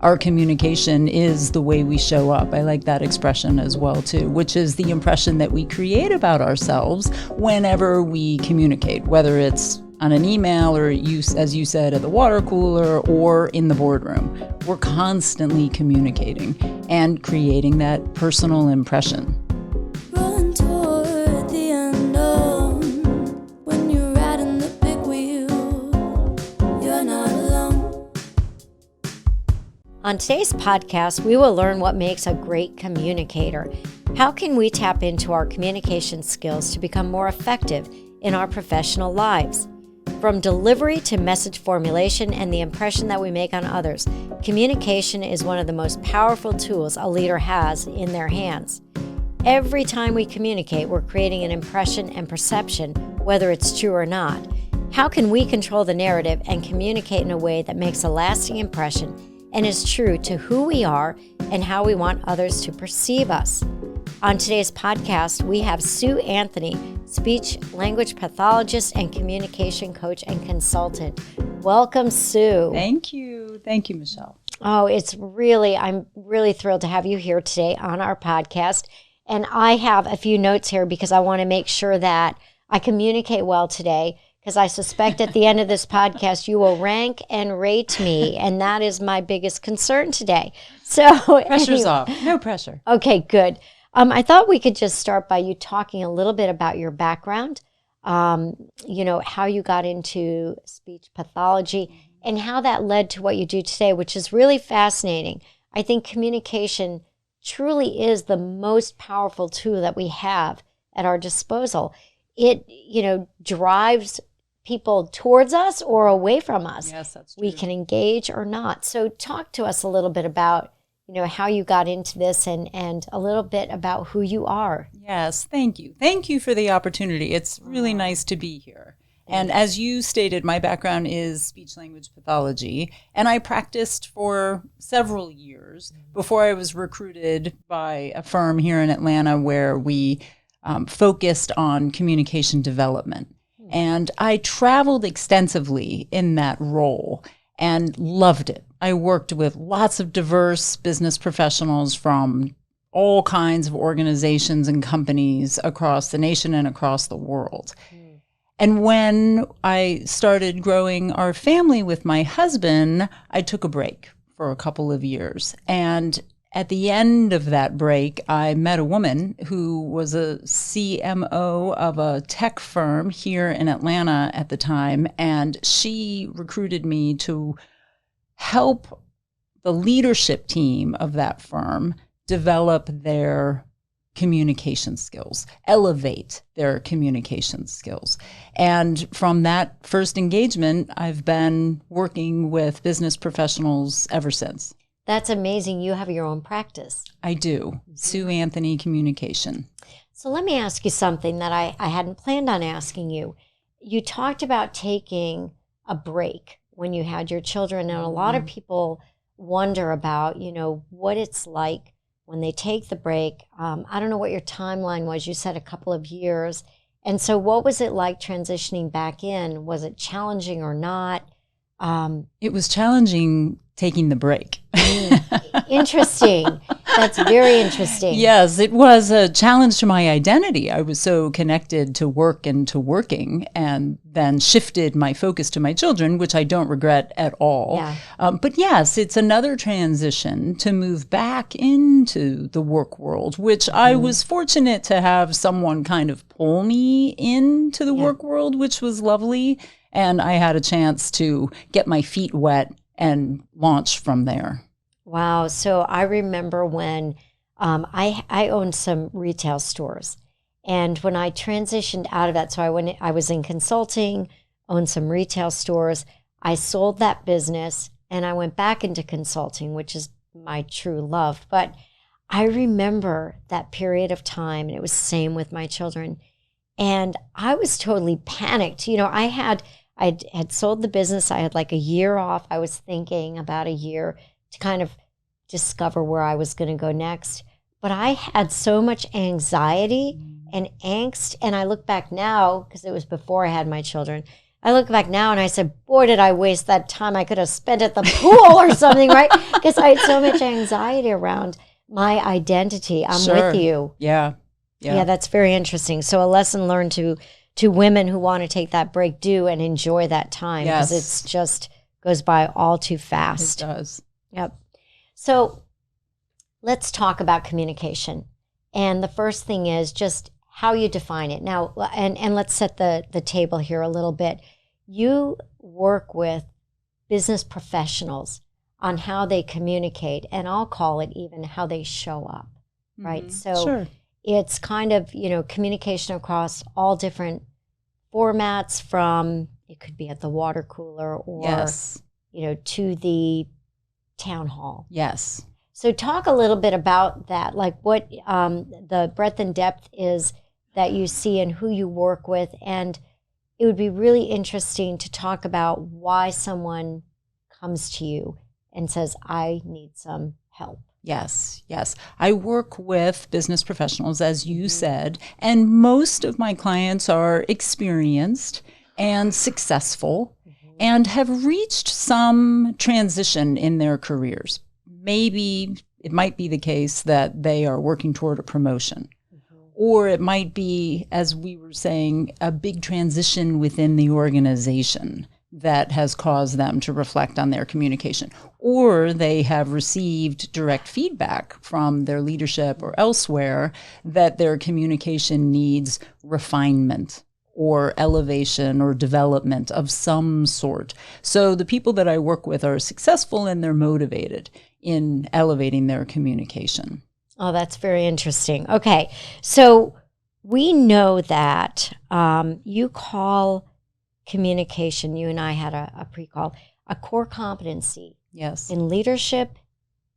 our communication is the way we show up. I like that expression as well, too, which is the impression that we create about ourselves whenever we communicate, whether it's on an email or, as you said, at the water cooler or in the boardroom. We're constantly communicating and creating that personal impression. Run toward the unknown. When you're riding the big wheel, you're not alone. On today's podcast, we will learn what makes a great communicator. How can we tap into our communication skills to become more effective in our professional lives? From delivery to message formulation and the impression that we make on others, communication is one of the most powerful tools a leader has in their hands. Every time we communicate, we're creating an impression and perception, whether it's true or not. How can we control the narrative and communicate in a way that makes a lasting impression and is true to who we are and how we want others to perceive us? On today's podcast, we have Sue Anthony, speech language pathologist and communication coach and consultant. Welcome, Sue. Thank you. Thank you, Michelle. Oh, I'm really thrilled to have you here today on our podcast. And I have a few notes here because I want to make sure that I communicate well today, because I suspect at the end of this podcast, you will rank and rate me. And that is my biggest concern today. So Pressure's off. No pressure. Okay, good. I thought we could just start by you talking a little bit about your background, how you got into speech pathology and how that led to what you do today, which is really fascinating. I think communication truly is the most powerful tool that we have at our disposal. It, drives people towards us or away from us. Yes, that's true. We can engage or not. So talk to us a little bit about how you got into this and a little bit about who you are. Yes, thank you. Thank you for the opportunity. It's really nice to be here. And as you stated, my background is speech language pathology, and I practiced for several years before I was recruited by a firm here in Atlanta where we focused on communication development. And I traveled extensively in that role and loved it. I worked with lots of diverse business professionals from all kinds of organizations and companies across the nation and across the world. And when I started growing our family with my husband, I took a break for a couple of years. And at the end of that break, I met a woman who was a CMO of a tech firm here in Atlanta at the time, and she recruited me to help the leadership team of that firm develop their communication skills, elevate their communication skills. And from that first engagement, I've been working with business professionals ever since. That's amazing. You have your own practice. I do. Sue Anthony Communication. So let me ask you something that I hadn't planned on asking you. You talked about taking a break when you had your children, and a lot of people wonder about, what it's like when they take the break. I don't know what your timeline was. You said a couple of years. And so what was it like transitioning back in? Was it challenging or not? It was challenging taking the break. Interesting. That's very interesting. Yes, it was a challenge to my identity. I was so connected to work and to working, and then shifted my focus to my children, which I don't regret at all. Yeah. But yes, it's another transition to move back into the work world, which I was fortunate to have someone kind of pull me into the work world, which was lovely. And I had a chance to get my feet wet and launch from there. Wow. So I remember when I owned some retail stores. And when I transitioned out of that, so I was in consulting, owned some retail stores. I sold that business and I went back into consulting, which is my true love. But I remember that period of time, and it was the same with my children. And I was totally panicked. I had sold the business. I had like a year off. I was thinking about a year to kind of discover where I was going to go next. But I had so much anxiety and angst. And I look back now, because it was before I had my children, I look back now and I said, boy, did I waste that time. I could have spent at the pool or something, right? Because I had so much anxiety around my identity. I'm with you. Yeah. Yeah, that's very interesting. So a lesson learned to women who want to take that break, do and enjoy that time, because it's just goes by all too fast. It does. Yep. So let's talk about communication. And the first thing is just how you define it. Now, and let's set the table here a little bit. You work with business professionals on how they communicate, and I'll call it even how they show up, right? So it's kind of, communication across all different formats, from it could be at the water cooler or, to the town hall. Yes. So talk a little bit about that, like what the breadth and depth is that you see and who you work with. And it would be really interesting to talk about why someone comes to you and says, I need some help. Yes. I work with business professionals, as you said, and most of my clients are experienced and successful and have reached some transition in their careers. Maybe it might be the case that they are working toward a promotion, or it might be, as we were saying, a big transition within the organization that has caused them to reflect on their communication, or they have received direct feedback from their leadership or elsewhere that their communication needs refinement or elevation or development of some sort. So the people that I work with are successful and they're motivated in elevating their communication. Oh, that's very interesting. Okay, so we know that you call communication, you and I had a pre-call, a core competency in leadership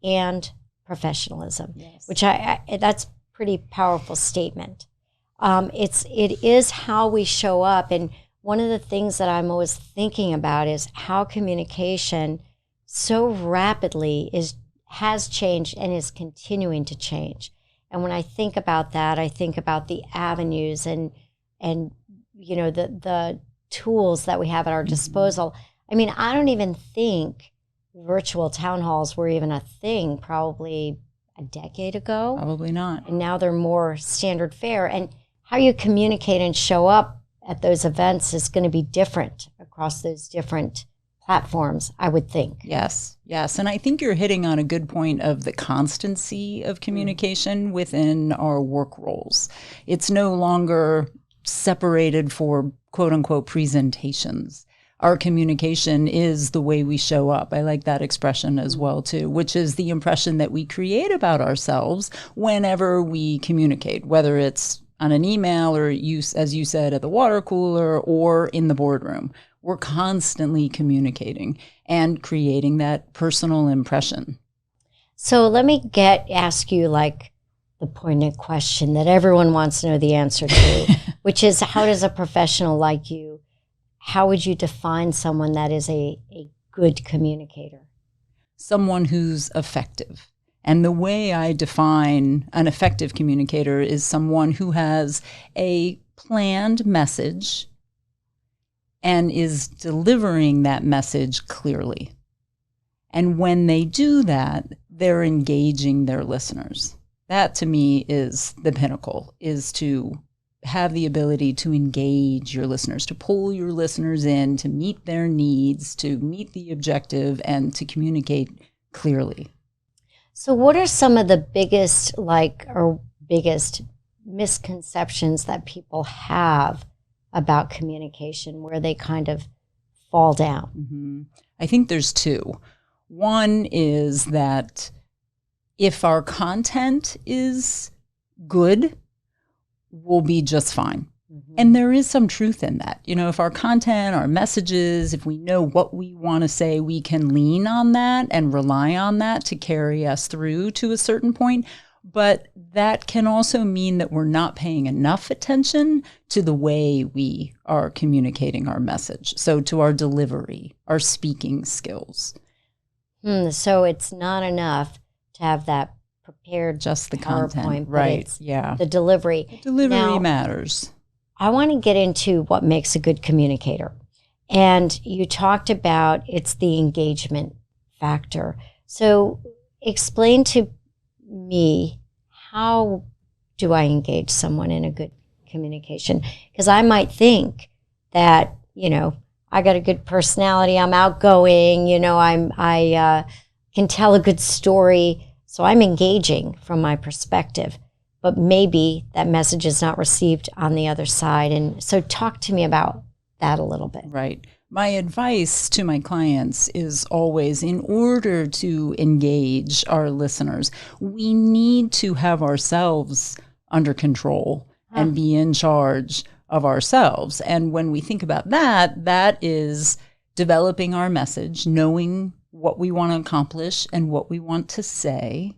and professionalism, which I that's a pretty powerful statement. It is how we show up. And one of the things that I'm always thinking about is how communication so rapidly has changed and is continuing to change. And when I think about that, I think about the avenues and the tools that we have at our disposal. I mean, I don't even think virtual town halls were even a thing probably a decade ago. Probably not. And now they're more standard fare. And how you communicate and show up at those events is going to be different across those different platforms, I would think. Yes. And I think you're hitting on a good point of the constancy of communication within our work roles. It's no longer separated for quote unquote presentations. Our communication is the way we show up. I like that expression as well too, which is the impression that we create about ourselves whenever we communicate, whether it's on an email or as you said, at the water cooler or in the boardroom. We're constantly communicating and creating that personal impression. So let me ask you like the poignant question that everyone wants to know the answer to, which is, how does a professional like you, how would you define someone that is a good communicator? Someone who's effective. And the way I define an effective communicator is someone who has a planned message and is delivering that message clearly. And when they do that, they're engaging their listeners. That to me is the pinnacle, is to have the ability to engage your listeners, to pull your listeners in, to meet their needs, to meet the objective, and to communicate clearly. So what are some of the biggest misconceptions that people have about communication where they kind of fall down? I think there's two. One is that if our content is good, we'll be just fine. And there is some truth in that. If our content, our messages, if we know what we want to say, we can lean on that and rely on that to carry us through to a certain point. But that can also mean that we're not paying enough attention to the way we are communicating our message. So to our delivery, our speaking skills. So it's not enough to have that prepared just the PowerPoint, content, right? The delivery. The delivery matters. I want to get into what makes a good communicator. And you talked about it's the engagement factor. So explain to me, how do I engage someone in a good communication? Because I might think that, I got a good personality, I'm outgoing, I can tell a good story, so I'm engaging from my perspective. But maybe that message is not received on the other side. And so talk to me about that a little bit. Right. My advice to my clients is always, in order to engage our listeners, we need to have ourselves under control and be in charge of ourselves. And when we think about that, that is developing our message, knowing what we want to accomplish and what we want to say,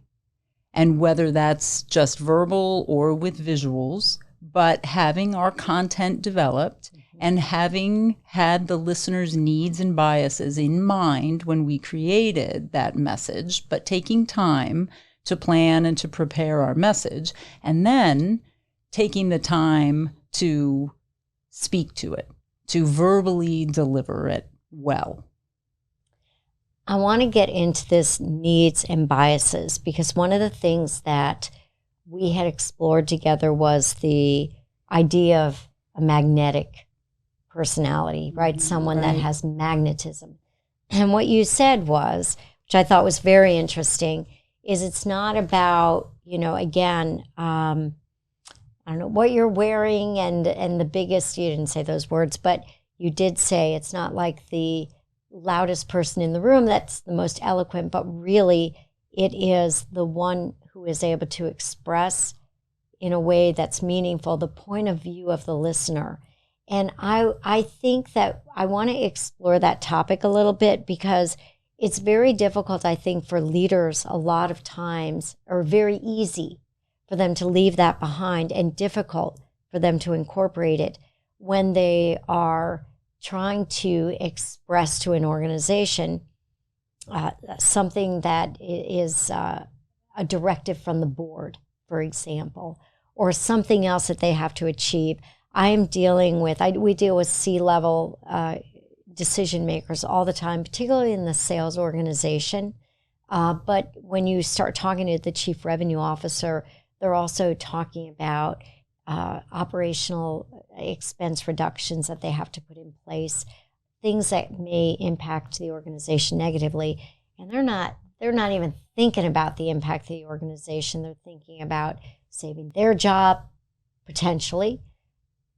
and whether that's just verbal or with visuals, but having our content developed and having had the listener's needs and biases in mind when we created that message, but taking time to plan and to prepare our message, and then taking the time to speak to it, to verbally deliver it well. I want to get into this needs and biases, because one of the things that we had explored together was the idea of a magnetic personality, right? Someone that has magnetism. And what you said was, which I thought was very interesting, is it's not about, again, I don't know what you're wearing and the biggest, you didn't say those words, but you did say it's not like the loudest person in the room that's the most eloquent, but really it is the one who is able to express in a way that's meaningful the point of view of the listener. And I think that I want to explore that topic a little bit, because it's very difficult, I think, for leaders a lot of times, or very easy for them to leave that behind, and difficult for them to incorporate it when they are trying to express to an organization something that is a directive from the board, for example, or something else that they have to achieve. I am dealing with, we deal with C-level decision makers all the time, particularly in the sales organization. But when you start talking to the chief revenue officer, they're also talking about operational expense reductions that they have to put in place, things that may impact the organization negatively. And they're not even thinking about the impact of the organization. They're thinking about saving their job, potentially,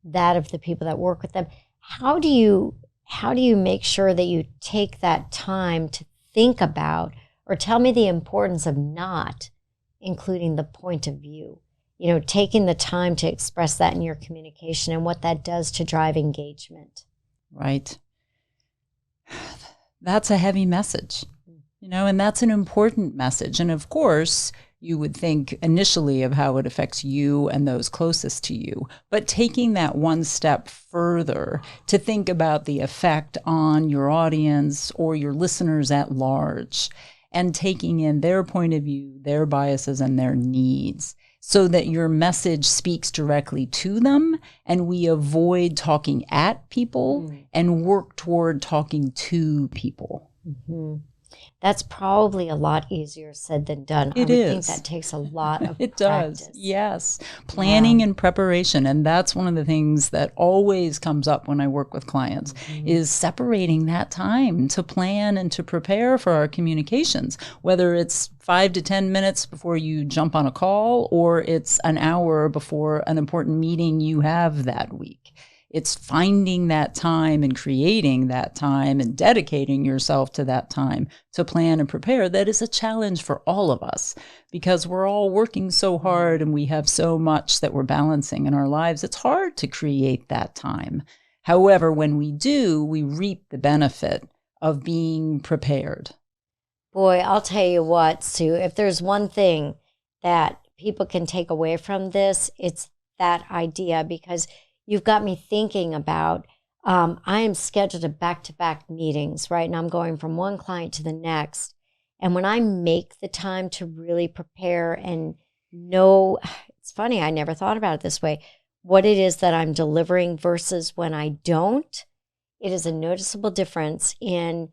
that of the people that work with them. How do you make sure that you take that time to think about, or tell me the importance of not including the point of view? Taking the time to express that in your communication and what that does to drive engagement. Right. That's a heavy message, and that's an important message. And of course, you would think initially of how it affects you and those closest to you, but taking that one step further to think about the effect on your audience or your listeners at large, and taking in their point of view, their biases, and their needs, so that your message speaks directly to them, and we avoid talking at people and work toward talking to people. Mm-hmm. That's probably a lot easier said than done. I would think that takes a lot of It practice. does, yes. Planning and preparation. And that's one of the things that always comes up when I work with clients, is separating that time to plan and to prepare for our communications, whether it's 5 to 10 minutes before you jump on a call, or it's an hour before an important meeting you have that week. It's finding that time and creating that time and dedicating yourself to that time to plan and prepare. That is a challenge for all of us, because we're all working so hard and we have so much that we're balancing in our lives. It's hard to create that time. However, when we do, we reap the benefit of being prepared. Boy, I'll tell you what, Sue, if there's one thing that people can take away from this, it's that idea, because you've got me thinking about, I am scheduled to back-to-back meetings, right? And I'm going from one client to the next. And when I make the time to really prepare and know, it's funny, I never thought about it this way, what it is that I'm delivering versus when I don't, it is a noticeable difference in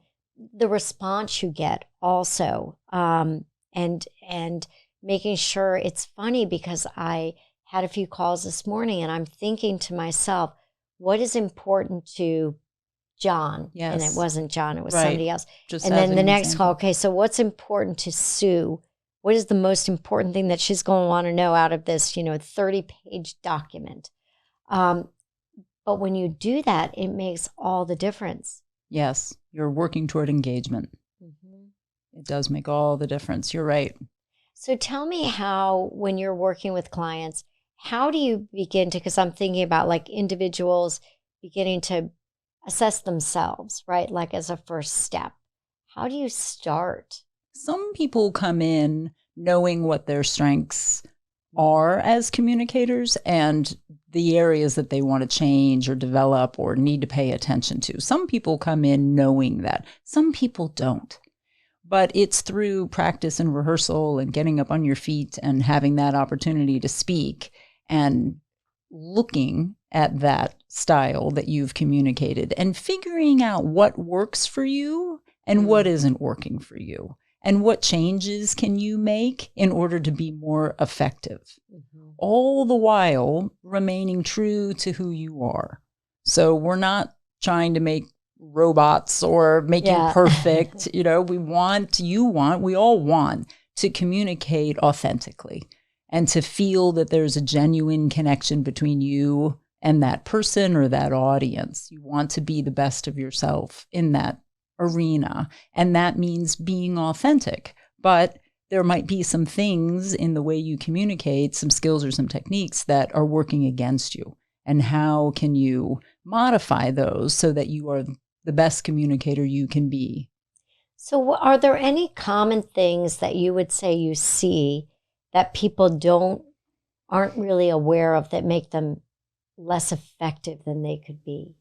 the response you get also. And making sure, it's funny because I had a few calls this morning and I'm thinking to myself, what is important to John? Yes. And it wasn't John, it was Right. somebody else. Just And as then an the next example. call, okay, so what's important to Sue? What is the most important thing that she's going to want to know out of this, 30-page document? But when you do that, it makes all the difference. Yes, you're working toward engagement. Mm-hmm. It does make all the difference. You're right. So tell me how, when you're working with clients, how do you begin to, because I'm thinking about like individuals beginning to assess themselves, right? Like as a first step. How do you start? Some people come in knowing what their strengths are as communicators and the areas that they want to change or develop or need to pay attention to. Some people come in knowing that. Some people don't. But it's through practice and rehearsal and getting up on your feet and having that opportunity to speak and looking at that style that you've communicated and figuring out what works for you and what isn't working for you. And what changes can you make in order to be more effective? Mm-hmm. All the while remaining true to who you are. So we're not trying to make robots or make you perfect. We all want to communicate authentically and to feel that there's a genuine connection between you and that person or that audience. You want to be the best of yourself in that arena. And that means being authentic. But there might be some things in the way you communicate, some skills or some techniques that are working against you. And how can you modify those so that you are the best communicator you can be? So are there any common things that you would say you see that people aren't really aware of that make them less effective than they could be?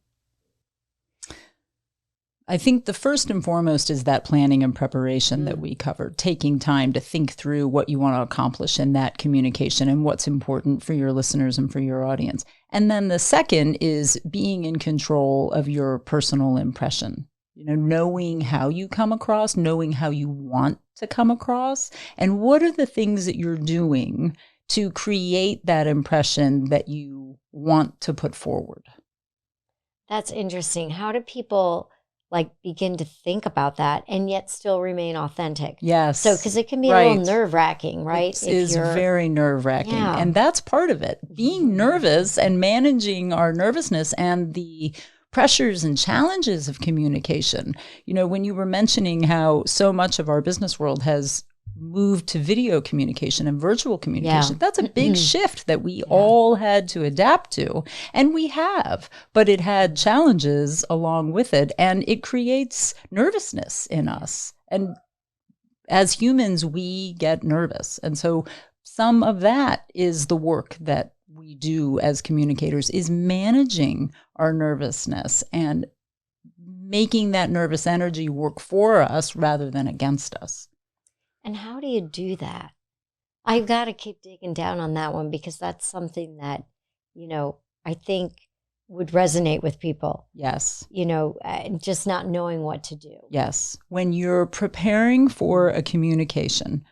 I think the first and foremost is that planning and preparation that we covered, taking time to think through what you want to accomplish in that communication and what's important for your listeners and for your audience. And then the second is being in control of your personal impression, knowing how you come across, knowing how you want to come across, and what are the things that you're doing to create that impression that you want to put forward. That's interesting. How do people begin to think about that and yet still remain authentic? Yes. So, because it can be a little nerve-wracking, right? It is very nerve-wracking. Yeah. And that's part of it. Being nervous and managing our nervousness and the pressures and challenges of communication. When you were mentioning how so much of our business world has moved to video communication and virtual communication. That's a big shift that we all had to adapt to. And we have, but it had challenges along with it. And it creates nervousness in us. And as humans, we get nervous. And so some of that is the work that we do as communicators, is managing our nervousness and making that nervous energy work for us rather than against us. And how do you do that? I've got to keep digging down on that one, because that's something that, I think would resonate with people. Yes. Just not knowing what to do. Yes. When you're preparing for a communication,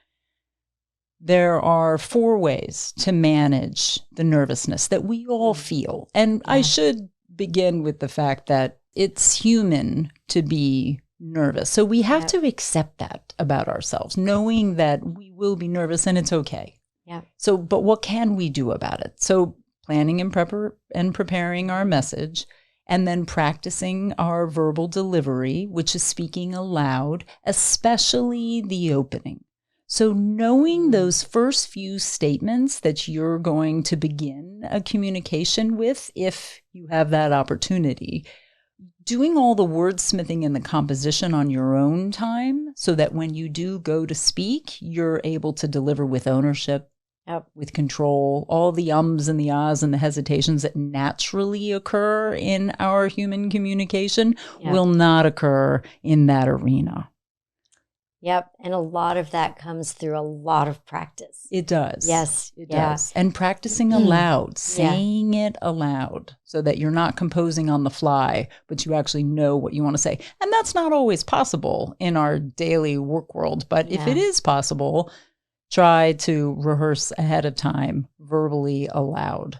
there are 4 ways to manage the nervousness that we all feel. And I should begin with the fact that it's human to be nervous. So we have to accept that about ourselves, knowing that we will be nervous and it's okay. Yeah. So, but what can we do about it? So planning and preparing our message, and then practicing our verbal delivery, which is speaking aloud, especially the opening. So knowing those first few statements that you're going to begin a communication with, if you have that opportunity, doing all the wordsmithing and the composition on your own time so that when you do go to speak, you're able to deliver with ownership, with control. All the ums and the ahs and the hesitations that naturally occur in our human communication will not occur in that arena. Yep. And a lot of that comes through a lot of practice. It does. Yes. It does. And practicing aloud, saying it aloud so that you're not composing on the fly, but you actually know what you want to say. And that's not always possible in our daily work world. But if it is possible, try to rehearse ahead of time, verbally aloud.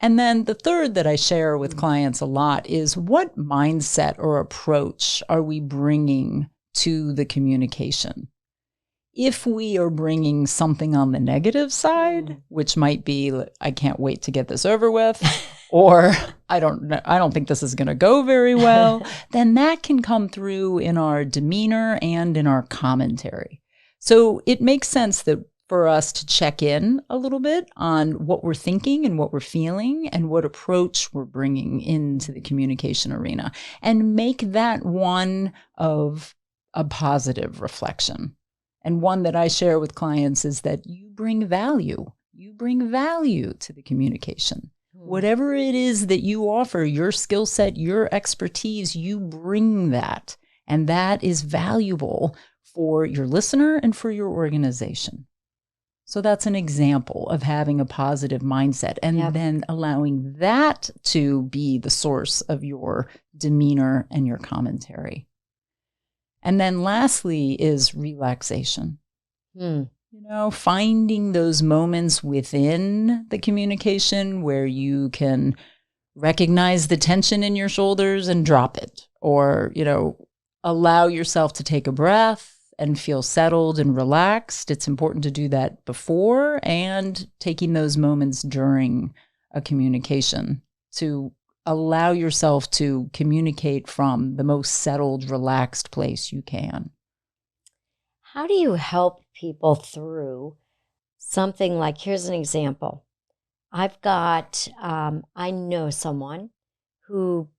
And then the third that I share with clients a lot is, what mindset or approach are we bringing to the communication? If we are bringing something on the negative side, which might be, I can't wait to get this over with, or I don't think this is going to go very well, then that can come through in our demeanor and in our commentary. So it makes sense that for us to check in a little bit on what we're thinking and what we're feeling and what approach we're bringing into the communication arena, and make that one of a positive reflection. And one that I share with clients is that you bring value. You bring value to the communication. Whatever it is that you offer, your skill set, your expertise, you bring that. And that is valuable for your listener and for your organization. So that's an example of having a positive mindset, and then allowing that to be the source of your demeanor and your commentary. And then lastly is relaxation. Finding those moments within the communication where you can recognize the tension in your shoulders and drop it, or, allow yourself to take a breath and feel settled and relaxed. It's important to do that before and taking those moments during a communication to allow yourself to communicate from the most settled, relaxed place you can. How do you help people through something like, here's an example. I've got, I know someone who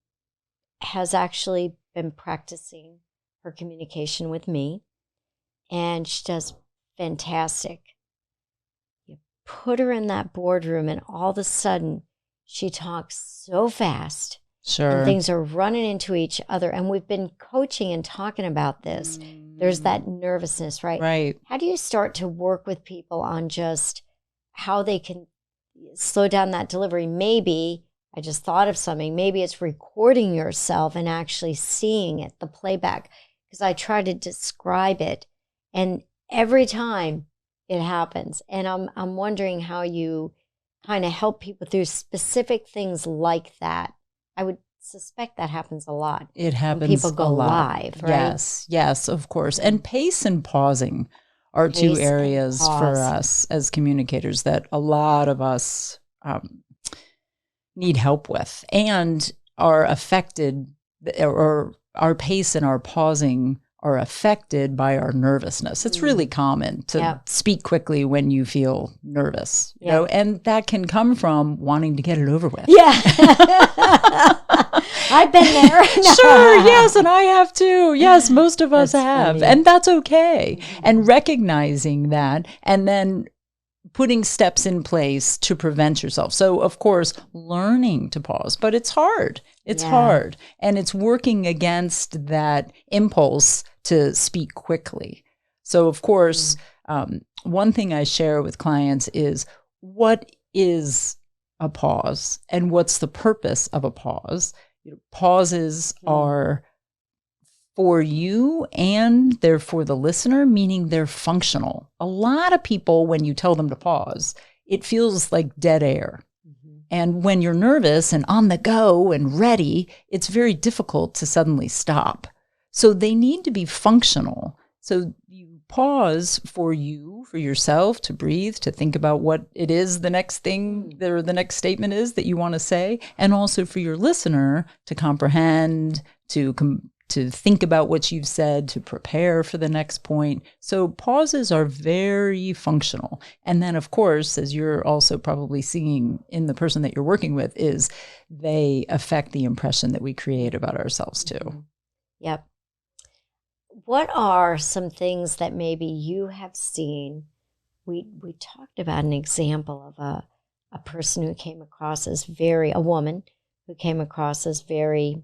has actually been practicing her communication with me, and she does fantastic. You put her in that boardroom, and all of a sudden, she talks so fast. Sure. And things are running into each other. And we've been coaching and talking about this. There's that nervousness, right? Right. How do you start to work with people on just how they can slow down that delivery? Maybe, I just thought of something, maybe it's recording yourself and actually seeing it, the playback. Because I try to describe it, and every time it happens. And I'm wondering how you kind of help people through specific things like that. I would suspect that happens a lot. It happens when people go a lot. live, right? Yes, of course. And pace and pausing are two areas for us as communicators that a lot of us need help with, and are affected, or our pace and our pausing are affected by our nervousness. It's really common to speak quickly when you feel nervous, you know, and that can come from wanting to get it over with. Yeah. I've been there. Sure, yes, and I have too. Yes, most of us have. Funny. And that's okay. And recognizing that, and then putting steps in place to prevent yourself. So, of course, learning to pause, but it's hard. It's hard. And it's working against that impulse to speak quickly. So, of course, one thing I share with clients is, what is a pause and what's the purpose of a pause? Pauses are for you and they're for the listener, meaning they're functional. A lot of people, when you tell them to pause, it feels like dead air. And when you're nervous and on the go and ready, it's very difficult to suddenly stop. So they need to be functional. So you pause for you, for yourself, to breathe, to think about what it is the next thing or the next statement is that you want to say, and also for your listener to comprehend, to think about what you've said, to prepare for the next point. So pauses are very functional. And then, of course, as you're also probably seeing in the person that you're working with, is they affect the impression that we create about ourselves too. Yep. What are some things that maybe you have seen? We talked about an example of a person who came across as a woman who came across as very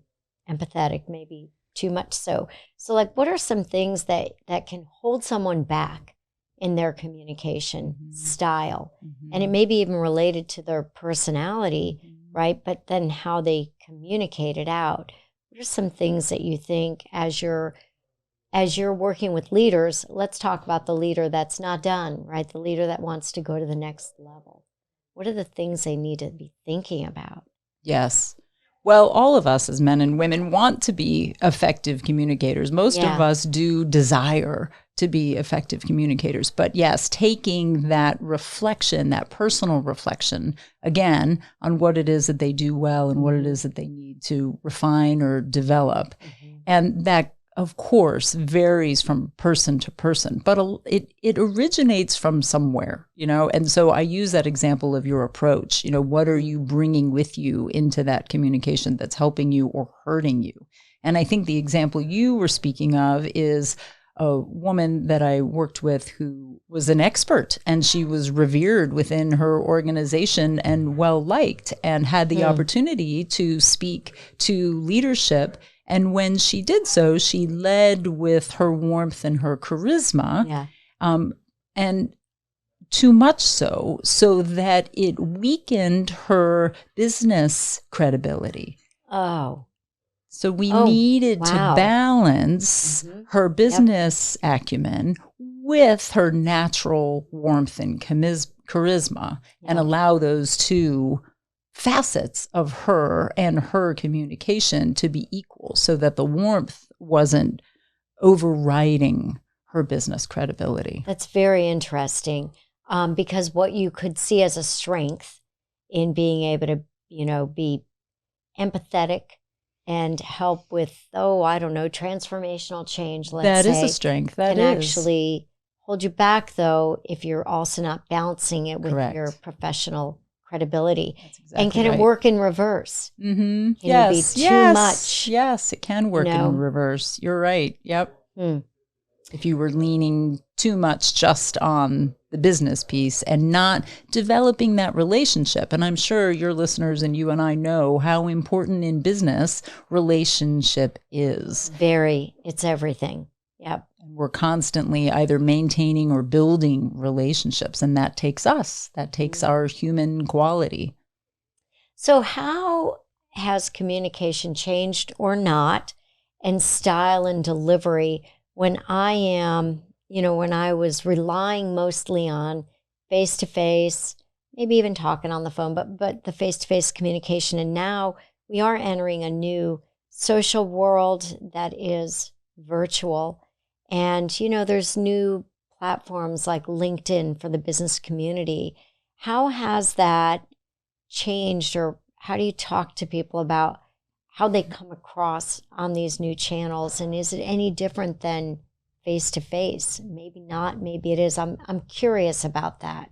empathetic, maybe too much so. So like, what are some things that can hold someone back in their communication style? And it may be even related to their personality, right? But then how they communicate it out. What are some things that you think as you're working with leaders? Let's talk about the leader that's not done, right? The leader that wants to go to the next level. What are the things they need to be thinking about? Yes. Well, all of us as men and women want to be effective communicators. Most of us do desire to be effective communicators. But yes, taking that reflection, that personal reflection, again, on what it is that they do well and what it is that they need to refine or develop. And that, of course, varies from person to person, but it originates from somewhere, and so I use that example of your approach. What are you bringing with you into that communication that's helping you or hurting you? And I think the example you were speaking of is a woman that I worked with who was an expert, and she was revered within her organization and well-liked, and had the opportunity to speak to leadership. And when she did so, she led with her warmth and her charisma, and too much so that it weakened her business credibility. Oh. So we needed to balance her business acumen with her natural warmth and charisma and allow those two facets of her and her communication to be equal, so that the warmth wasn't overriding her business credibility. That's very interesting, because what you could see as a strength in being able to, be empathetic and help with, transformational change, let's say. That is a strength. That is. Actually hold you back, though, if you're also not balancing it with your professional credibility. Exactly. And can it work in reverse? Can it be too much? Yes, it can work in reverse. You're right. Yep. If you were leaning too much just on the business piece and not developing that relationship. And I'm sure your listeners and you and I know how important in business relationship is. Very. It's everything. Yep. And we're constantly either maintaining or building relationships, and that takes us. That takes our human quality. So how has communication changed or not, and style and delivery when when I was relying mostly on face-to-face, maybe even talking on the phone, but the face-to-face communication, and now we are entering a new social world that is virtual. And, there's new platforms like LinkedIn for the business community. How has that changed, or how do you talk to people about how they come across on these new channels? And is it any different than face-to-face? Maybe not, maybe it is. I'm curious about that.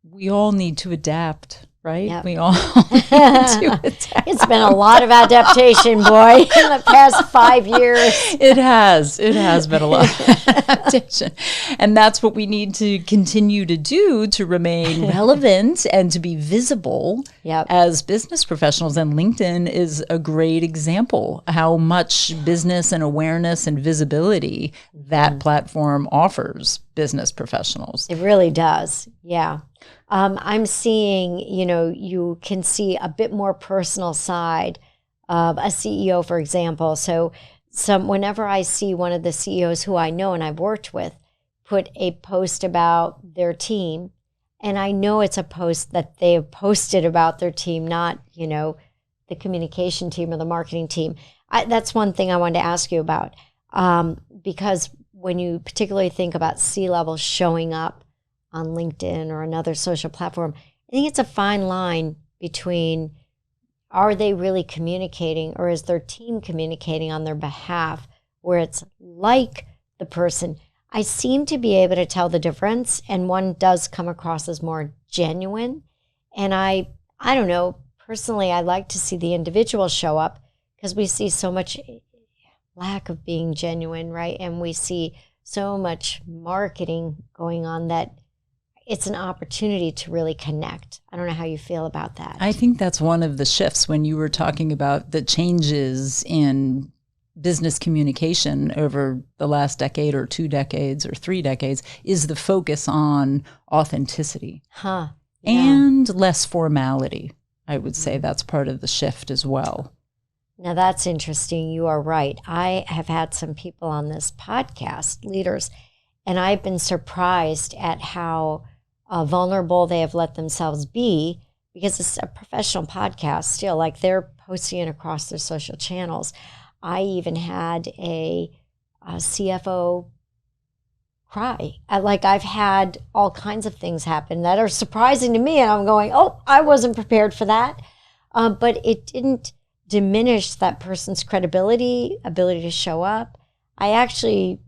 We all need to adapt, right? Yep. We all need to adapt. It's been a lot of adaptation, boy, in the past 5 years. It has been a lot of adaptation. And that's what we need to continue to do to remain relevant and to be visible as business professionals. And LinkedIn is a great example how much business and awareness and visibility that platform offers business professionals. It really does. Yeah. I'm seeing, you can see a bit more personal side of a CEO, for example. So whenever I see one of the CEOs who I know and I've worked with put a post about their team, and I know it's a post that they have posted about their team, not, the communication team or the marketing team. That's one thing I wanted to ask you about, because when you particularly think about C-level showing up on LinkedIn or another social platform, I think it's a fine line between, are they really communicating, or is their team communicating on their behalf, where it's like the person. I seem to be able to tell the difference, and one does come across as more genuine. And I don't know, personally, I like to see the individual show up, because we see so much lack of being genuine, right? And we see so much marketing going on that it's an opportunity to really connect. I don't know how you feel about that. I think that's one of the shifts when you were talking about the changes in business communication over the last decade or 2 decades or 3 decades is the focus on authenticity and less formality. I would say that's part of the shift as well. Now, that's interesting. You are right. I have had some people on this podcast, leaders, and I've been surprised at how vulnerable they have let themselves be, because it's a professional podcast still. Like, they're posting it across their social channels. I even had a CFO cry. I've had all kinds of things happen that are surprising to me, and I'm going, oh, I wasn't prepared for that. But it didn't diminish that person's credibility, ability to show up. I actually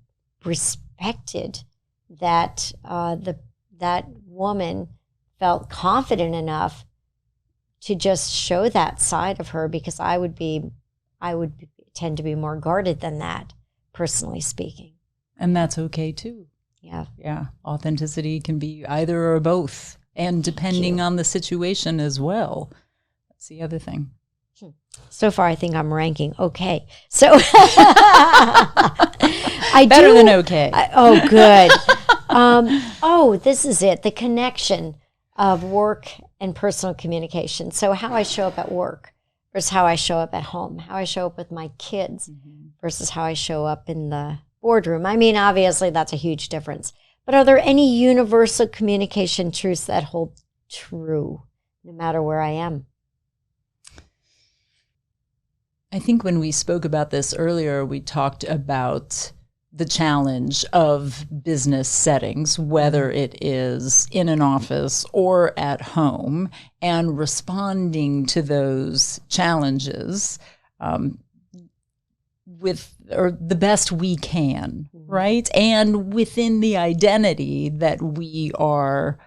respected that that woman felt confident enough to just show that side of her, because I would tend to be more guarded than that, personally speaking. And that's okay too. Yeah. Authenticity can be either or both, and depending on the situation as well. That's the other thing. So far, I think I'm ranking okay. So Better than okay. Good. This is it. The connection of work and personal communication. So how I show up at work versus how I show up at home, how I show up with my kids versus how I show up in the boardroom. I mean, obviously, that's a huge difference. But are there any universal communication truths that hold true no matter where I am? I think when we spoke about this earlier, we talked about the challenge of business settings, whether it is in an office or at home, and responding to those challenges with the best we can, right? And within the identity that we are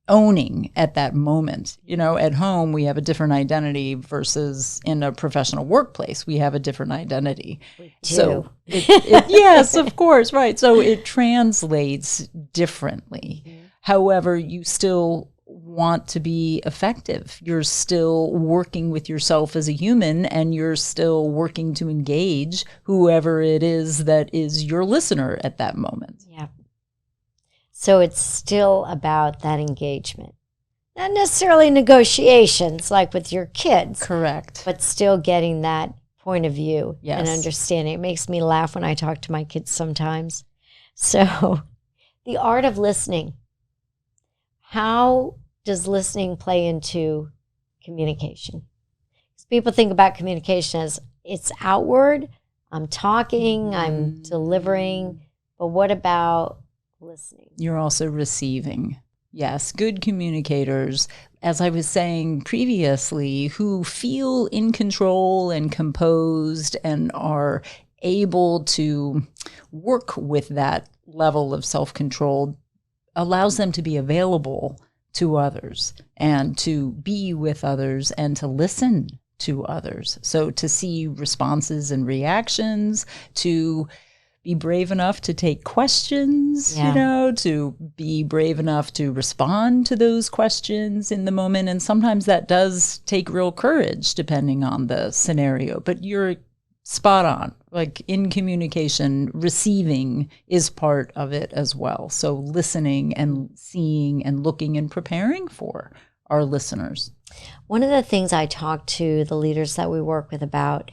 owning at that moment. You know, at home, we have a different identity versus in a professional workplace, we have a different identity. So, yes, of course, right. So it translates differently. However, you still want to be effective. You're still working with yourself as a human, and you're still working to engage whoever it is that is your listener at that moment. Yeah. So it's still about that engagement. Not necessarily negotiations like with your kids. Correct. But still getting that point of view Yes. and understanding. It makes me laugh when I talk to my kids sometimes. So the art of listening. How does listening play into communication? Because people think about communication as it's outward. I'm talking, I'm delivering. But what about listening? You're also receiving. Yes, good communicators, as I was saying previously, who feel in control and composed and are able to work with that level of self-control, allows them to be available to others and to be with others and to listen to others. So to see responses and reactions, to be brave enough to take questions, to be brave enough to respond to those questions in the moment. And sometimes that does take real courage depending on the scenario. But you're spot on. Like in communication, receiving is part of it as well. So listening and seeing and looking and preparing for our listeners. One of the things I talk to the leaders that we work with about,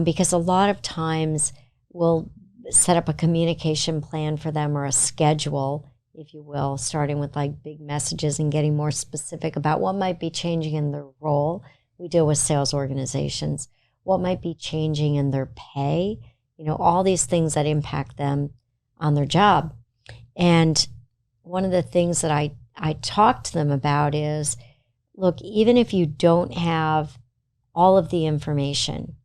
because a lot of times we'll set up a communication plan for them, or a schedule, if you will, starting with like big messages and getting more specific about what might be changing in their role. We deal with sales organizations. What might be changing in their pay, all these things that impact them on their job. And one of the things that I talk to them about is, look, even if you don't have all of the information,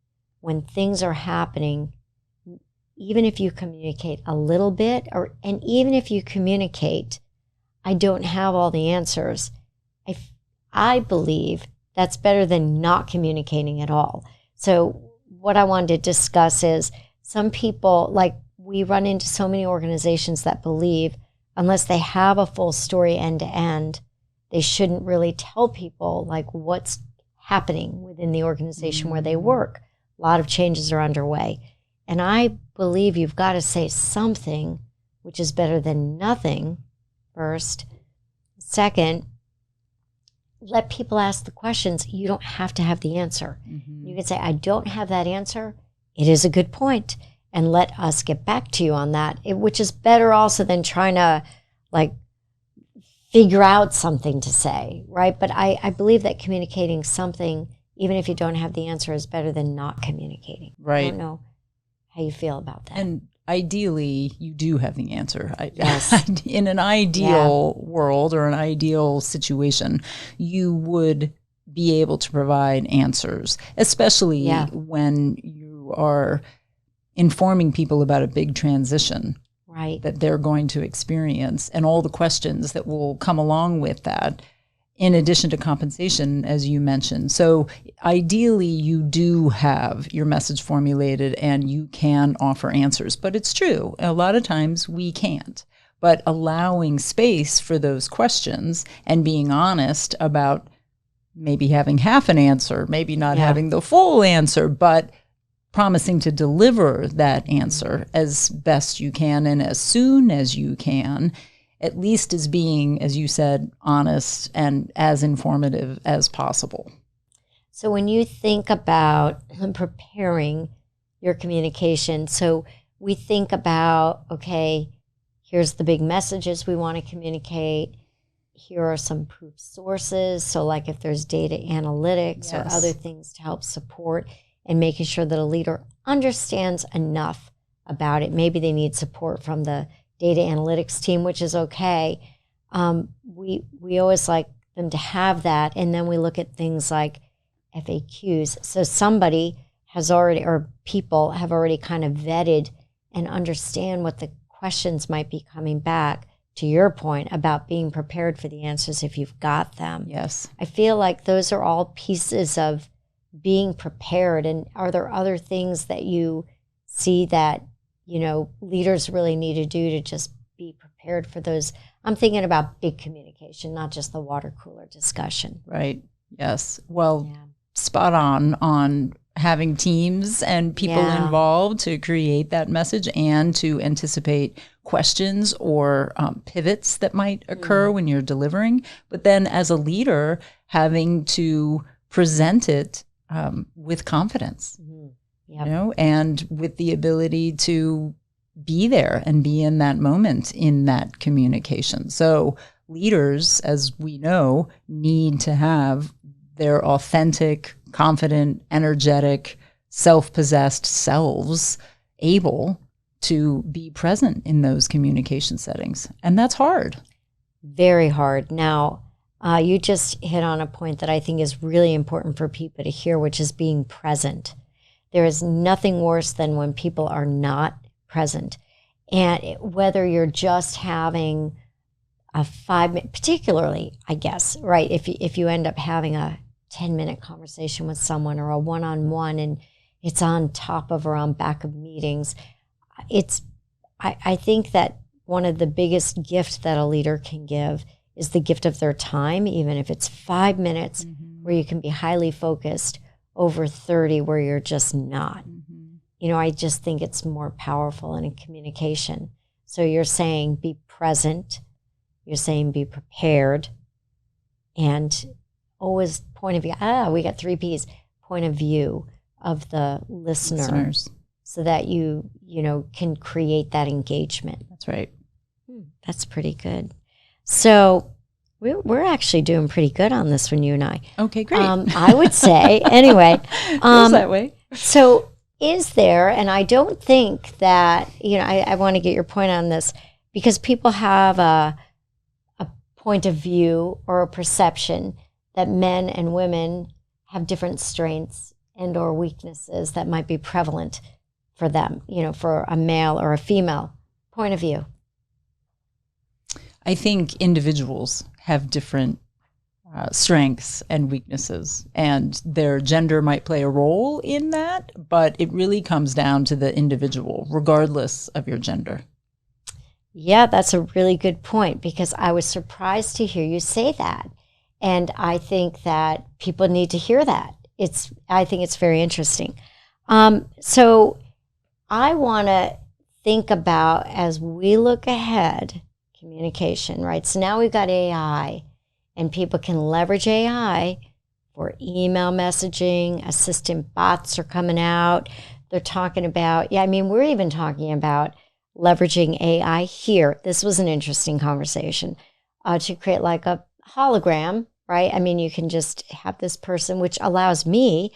when things are happening, even if you communicate a little bit, and even if you communicate, I don't have all the answers, I believe that's better than not communicating at all. So what I wanted to discuss is, some people, like, we run into so many organizations that believe unless they have a full story end to end, they shouldn't really tell people like what's happening within the organization where they work. A lot of changes are underway. And I believe you've got to say something, which is better than nothing, first. Second, let people ask the questions. You don't have to have the answer. Mm-hmm. You can say, I don't have that answer. It is a good point. And let us get back to you on that, which is better also than trying to like figure out something to say, right? But I believe that communicating something, even if you don't have the answer, is better than not communicating. Right. I don't know how you feel about that. And ideally, you do have the answer. Yes. In an ideal world or an ideal situation, you would be able to provide answers, especially when you are informing people about a big transition that they're going to experience and all the questions that will come along with that, in addition to compensation, as you mentioned. So ideally, you do have your message formulated and you can offer answers. But it's true, a lot of times we can't. But allowing space for those questions and being honest about maybe having half an answer, maybe not having the full answer, but promising to deliver that answer as best you can and as soon as you can, at least as being, as you said, honest and as informative as possible. So when you think about preparing your communication, so we think about, okay, here's the big messages we want to communicate. Here are some proof sources. So like if there's data analytics or other things to help support, and making sure that a leader understands enough about it. Maybe they need support from the data analytics team, which is okay. We always like them to have that. And then we look at things like FAQs. So somebody has already, or people have already kind of vetted and understand what the questions might be coming back, to your point about being prepared for the answers if you've got them. Yes. I feel like those are all pieces of being prepared. And are there other things that you see that, leaders really need to do to just be prepared for those? I'm thinking about big communication, not just the water cooler discussion. Right. Yes. Well, spot on having teams and people involved to create that message and to anticipate questions or pivots that might occur when you're delivering. But then as a leader, having to present it with confidence, and with the ability to be there and be in that moment in that communication. So leaders, as we know, need to have their authentic, confident, energetic, self-possessed selves able to be present in those communication settings. And that's hard. Very hard. Now, you just hit on a point that I think is really important for people to hear, which is being present. There is nothing worse than when people are not present. And whether you're just having a 5-minute, particularly, I guess, right, if you end up having a 10-minute conversation with someone or a one-on-one and it's on top of or on back of meetings, I think that one of the biggest gifts that a leader can give is the gift of their time, even if it's 5 minutes where you can be highly focused over 30 where you're just not. I just think it's more powerful in a communication. So you're saying be present, you're saying be prepared, and always point of view. We got 3 Ps. Point of view of the listeners. So that you can create that engagement. That's right. That's pretty good. So we're actually doing pretty good on this one, you and I. Okay, great. I would say, anyway. Feels that way. So is there, and I don't think that, I want to get your point on this, because people have a point of view or a perception that men and women have different strengths and or weaknesses that might be prevalent for them, for a male or a female point of view. I think individuals have different strengths and weaknesses, and their gender might play a role in that, but it really comes down to the individual, regardless of your gender. Yeah, that's a really good point, because I was surprised to hear you say that. And I think that people need to hear that. I think it's very interesting. So I want to think about, as we look ahead, communication, right? So now we've got AI, and people can leverage AI for email messaging. Assistant bots are coming out. They're talking about, we're even talking about leveraging AI here. This was an interesting conversation to create like a hologram, right? I mean, you can just have this person, which allows me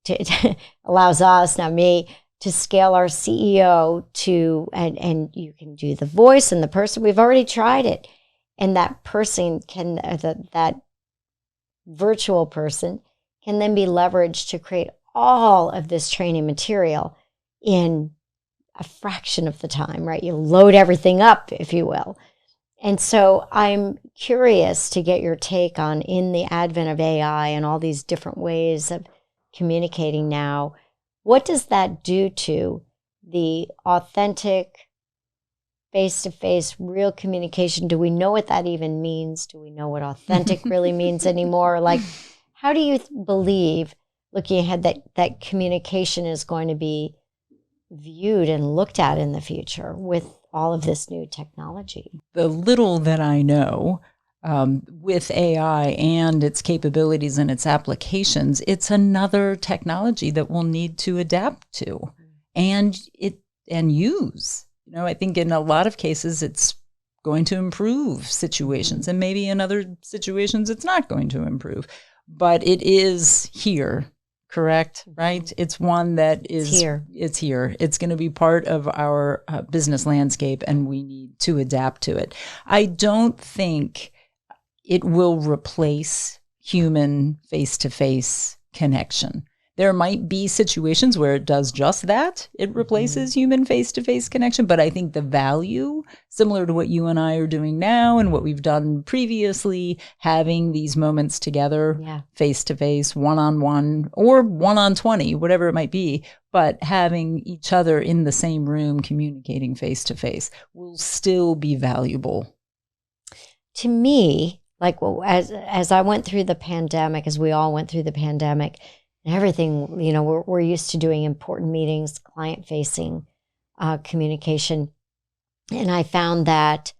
to, allows us, not me, to scale our CEO to, and you can do the voice and the person. We've already tried it. And that person can, that virtual person can then be leveraged to create all of this training material in a fraction of the time, right? You load everything up, if you will. And so I'm curious to get your take on, in the advent of AI and all these different ways of communicating now, what does that do to the authentic, face-to-face, real communication? Do we know what that even means? Do we know what authentic really means anymore? Like, how do you believe, looking ahead, that communication is going to be viewed and looked at in the future with all of this new technology? The little that I know, with AI and its capabilities and its applications, it's another technology that we'll need to adapt to and use. I think in a lot of cases it's going to improve situations, and maybe in other situations it's not going to improve. But it is here, correct? Right? It's one that is here. It's here. It's going to be part of our business landscape, and we need to adapt to it. I don't think it will replace human face-to-face connection. There might be situations where it does just that. It replaces human face-to-face connection. But I think the value, similar to what you and I are doing now and what we've done previously, having these moments together, face-to-face, one-on-one, or 1-on-20, whatever it might be, but having each other in the same room communicating face-to-face will still be valuable. To me, like, as I went through the pandemic, as we all went through the pandemic, and everything, we're used to doing important meetings, client-facing communication. And I found that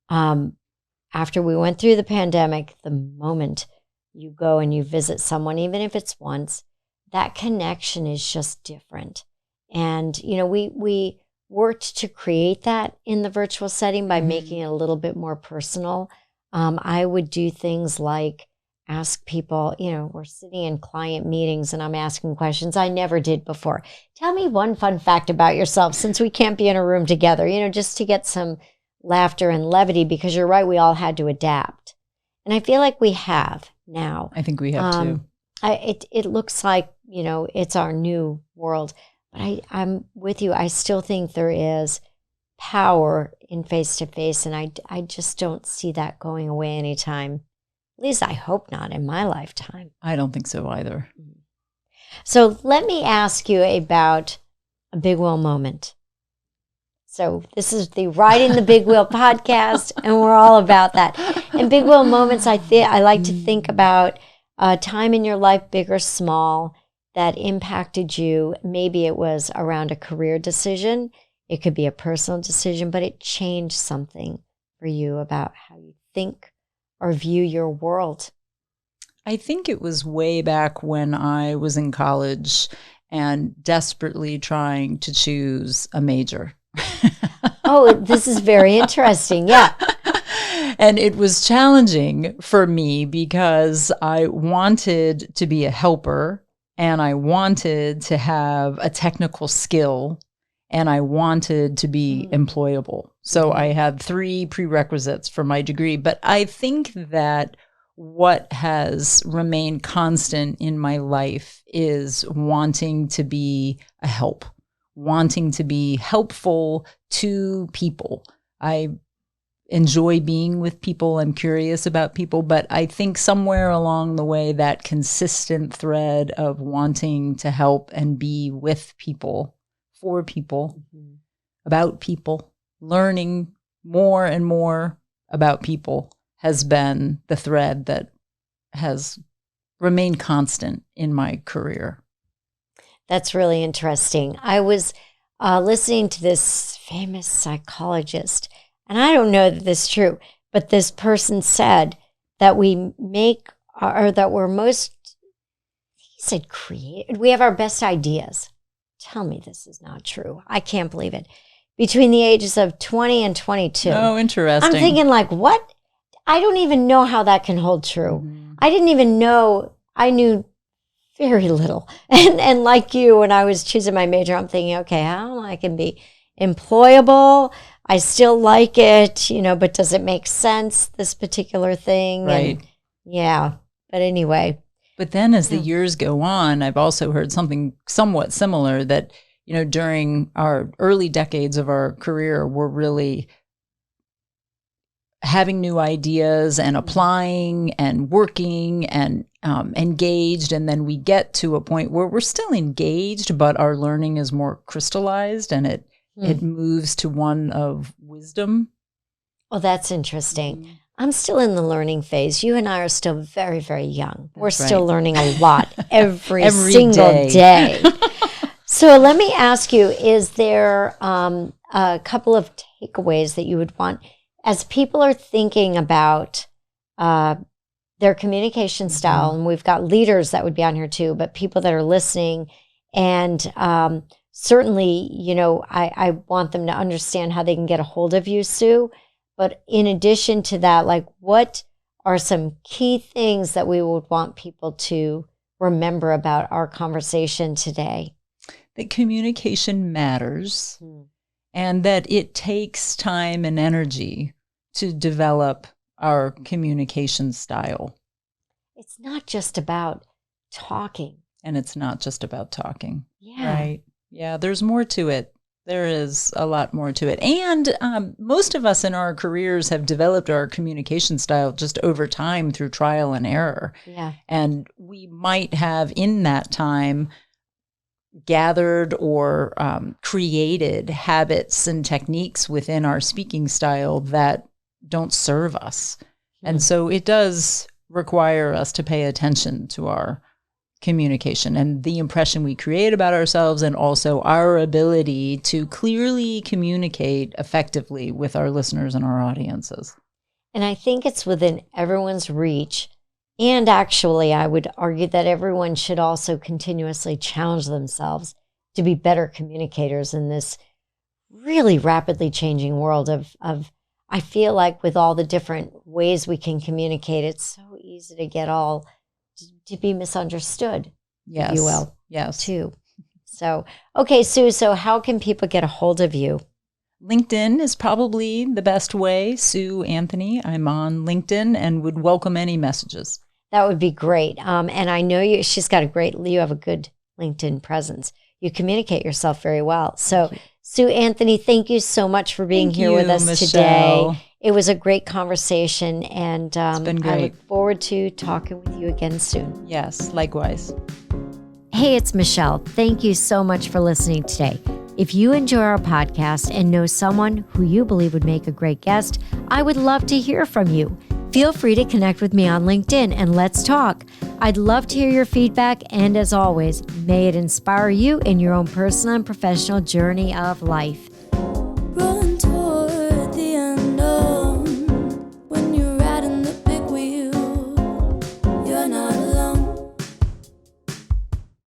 after we went through the pandemic, the moment you go and you visit someone, even if it's once, that connection is just different. And, we worked to create that in the virtual setting by making it a little bit more personal. I would do things like ask people, we're sitting in client meetings and I'm asking questions I never did before. Tell me one fun fact about yourself, since we can't be in a room together, just to get some laughter and levity, because you're right, we all had to adapt. And I feel like we have now. I think we have too. It looks like, it's our new world. But I'm with you. I still think there is power in face-to-face, and I just don't see that going away anytime. At least I hope not in my lifetime. I don't think so either. So let me ask you about a big wheel moment. So this is the Riding the Big Wheel podcast, and we're all about that. And big wheel moments, I like to think about a time in your life, big or small, that impacted you. Maybe it was around a career decision. It could be a personal decision, but it changed something for you about how you think or view your world. I think it was way back when I was in college and desperately trying to choose a major. Oh, this is very interesting. Yeah. And it was challenging for me because I wanted to be a helper, and I wanted to have a technical skill, and I wanted to be employable. So I had 3 prerequisites for my degree. But I think that what has remained constant in my life is wanting to be a help, wanting to be helpful to people. I enjoy being with people. I'm curious about people. But I think somewhere along the way, that consistent thread of wanting to help and be with people, for people, about people, learning more and more about people has been the thread that has remained constant in my career. That's really interesting. I was listening to this famous psychologist, and I don't know that this is true, but this person said that we make, or that we're most, he said, we have our best ideas. Tell me this is not true. I can't believe it. Between the ages of 20 and 22. Oh, interesting. I'm thinking like, what? I don't even know how that can hold true. Mm-hmm. I didn't even know, I knew very little. And like you, when I was choosing my major, I'm thinking, okay, how I can be employable? I still like it, but does it make sense, this particular thing? Right. And yeah. But anyway. But then as the years go on, I've also heard something somewhat similar that, during our early decades of our career, we're really having new ideas and applying and working and engaged. And then we get to a point where we're still engaged, but our learning is more crystallized and it moves to one of wisdom. Oh, that's interesting. I'm still in the learning phase. You and I are still very, very young. We're still learning a lot every single day. So let me ask you, is there a couple of takeaways that you would want as people are thinking about their communication style? And we've got leaders that would be on here too, but people that are listening. And certainly, I want them to understand how they can get a hold of you, Sue. But in addition to that, like, what are some key things that we would want people to remember about our conversation today? That communication matters and that it takes time and energy to develop our communication style. It's not just about talking. And it's not just about talking. Yeah. Right. Yeah, there's more to it. There is a lot more to it. And most of us in our careers have developed our communication style just over time through trial and error. Yeah. And we might have in that time gathered or created habits and techniques within our speaking style that don't serve us. And so it does require us to pay attention to our communication and the impression we create about ourselves, and also our ability to clearly communicate effectively with our listeners and our audiences. And I think it's within everyone's reach. And actually, I would argue that everyone should also continuously challenge themselves to be better communicators in this really rapidly changing world of I feel like with all the different ways we can communicate, it's so easy to get all to be misunderstood, Yes. if you will. Yes. Too. So, okay, Sue, so how can people get a hold of you? LinkedIn is probably the best way. Sue Anthony. I'm on LinkedIn and would welcome any messages. That would be great. And I know you have a good LinkedIn presence. You communicate yourself very well. So, Sue Anthony, thank you so much for being here with us today. It was a great conversation, and It's been great. I look forward to talking with you again soon. Yes, likewise. Hey, it's Michelle. Thank you so much for listening today. If you enjoy our podcast and know someone who you believe would make a great guest, I would love to hear from you. Feel free to connect with me on LinkedIn and let's talk. I'd love to hear your feedback, and as always, may it inspire you in your own personal and professional journey of life.